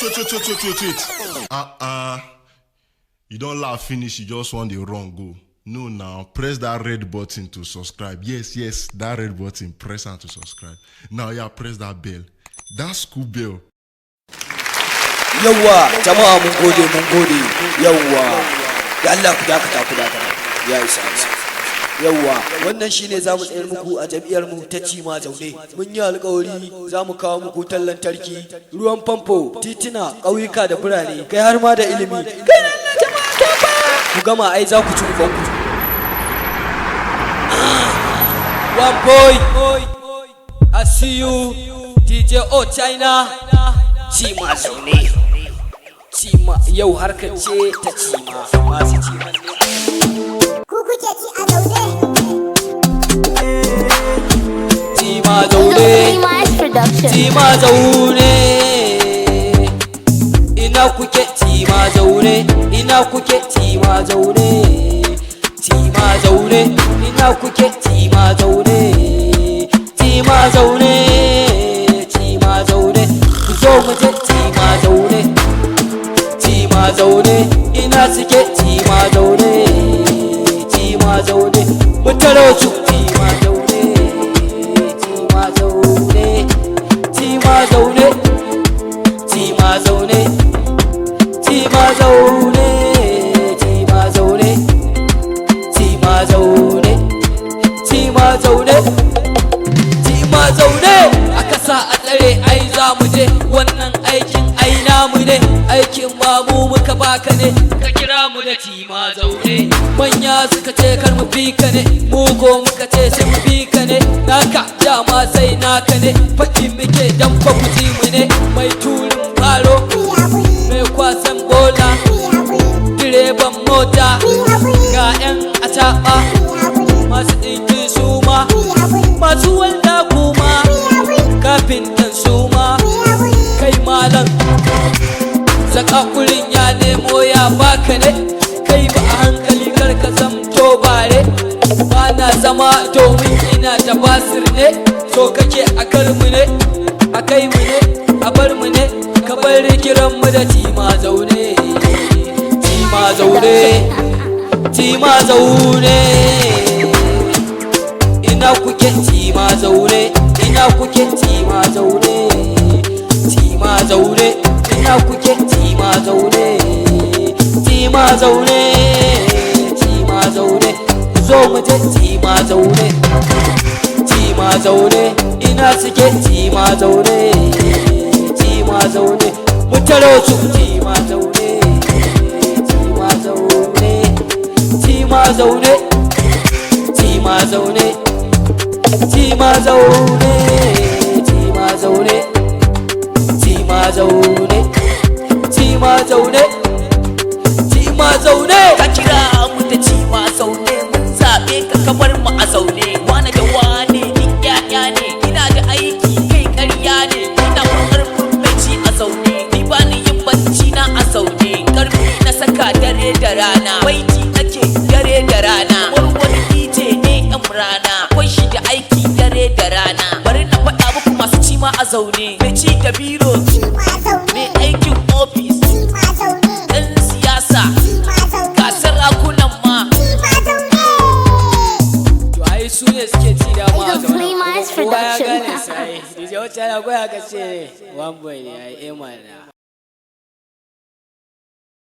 Wait. You don't laugh finish, you just want the wrong go. No, now press that red button to subscribe. Yes, that red button, press on to subscribe. Now yeah, press that bell. That school bell. Yawwa, jama'a mun gode. Yawwa. Da Allah ku dakata. Ya isa. Yawwa, wannan shine zamu tsayar muku a jami'ar mu ta Cima Zaune. Mun yi alƙawari zamu kawo muku wutar lantarki, ruwan famfo, titina, ƙauyuka da birane, kai har ma da ilimi. Kai Allah jama'a ku gama ai za ku ci ubanku. One boy, I see you, DJ O China, Cima Zaune. Cima yau harkar ce ta Cima, masu Cima ne. Kuku ke ci a zaune. Cima Zaune. Ina kuke Cima Zaune. Ina kuke Cima Zaune. Cima Zaune. Ina kuke Cima Zaune. Cima Zaune. Cima Zaune. Ku zo mu je Cima Zaune. Cima Zaune. Ina suke Cima Zaune. Cima Zaune. Mu taro su Cima Zaune. Cima Zaune. Cima Zaune. Cima Zaune. Cima Zaune. Cima Zaune. Cima Zaune. Cima Zaune. Cima Zaune. Aka sa a tsare ai za mu je wannan aikin ai namu ne, aikin ba mu muka baka ne, ka kira mu da Cima Zaune. Manya suka ce kar mu bi ka ne, mu ko muka ce sai mu bi ka ne, naka dama sai naka ne, faɗi muke dan fa ku ji mu ne, mai turin faro, mai kwasan bola, direban mota, ga 'yan acaɓa, masu ɗinkin suma, masu walda kuma, kafin ɗan suma, kai malam zakakurin ya nemo ya baka ne, kai ba a hankali karka zamto bare, ba na zama domin ina da basir ne, so kake a karmu ne, a kai mu ne, a bar mu ne, ka bar kiran mu da Cima Zaune. Cima Zaune. Cima Zaune. Ina kuke Cima Zaune. Ina kuke Cima Zaune. Cima Zaune. Ina kuke Cima Zaune. Cima Zaune. Cima Zaune. Zo mu je Cima Zaune. Cima Zaune. Ina suke Cima Zaune. Cima Zaune. Mu taro su Cima Zaune. Cima Zaune. Cima Zaune. Cima Zaune. Cima Zaune. Cima Zaune. Cima Zaune. Cima Zaune. Cima Zaune. Ka kira mu da Cima Zaune, mun zaɓe ka kamar mu a zaune. Wane da wane duk ƴaƴa ne, ina da aiki kai ƙarya ne, ina ƙarfin bacci a zaune, ni ba ni yin bacci na a zaune. Ƙarfi na saka dare da rana, baiti nake dare da rana, wani DJ ne ɗan rana, akwai shi da aiki dare da rana. Bari na faɗa muku masu Cima a zaune.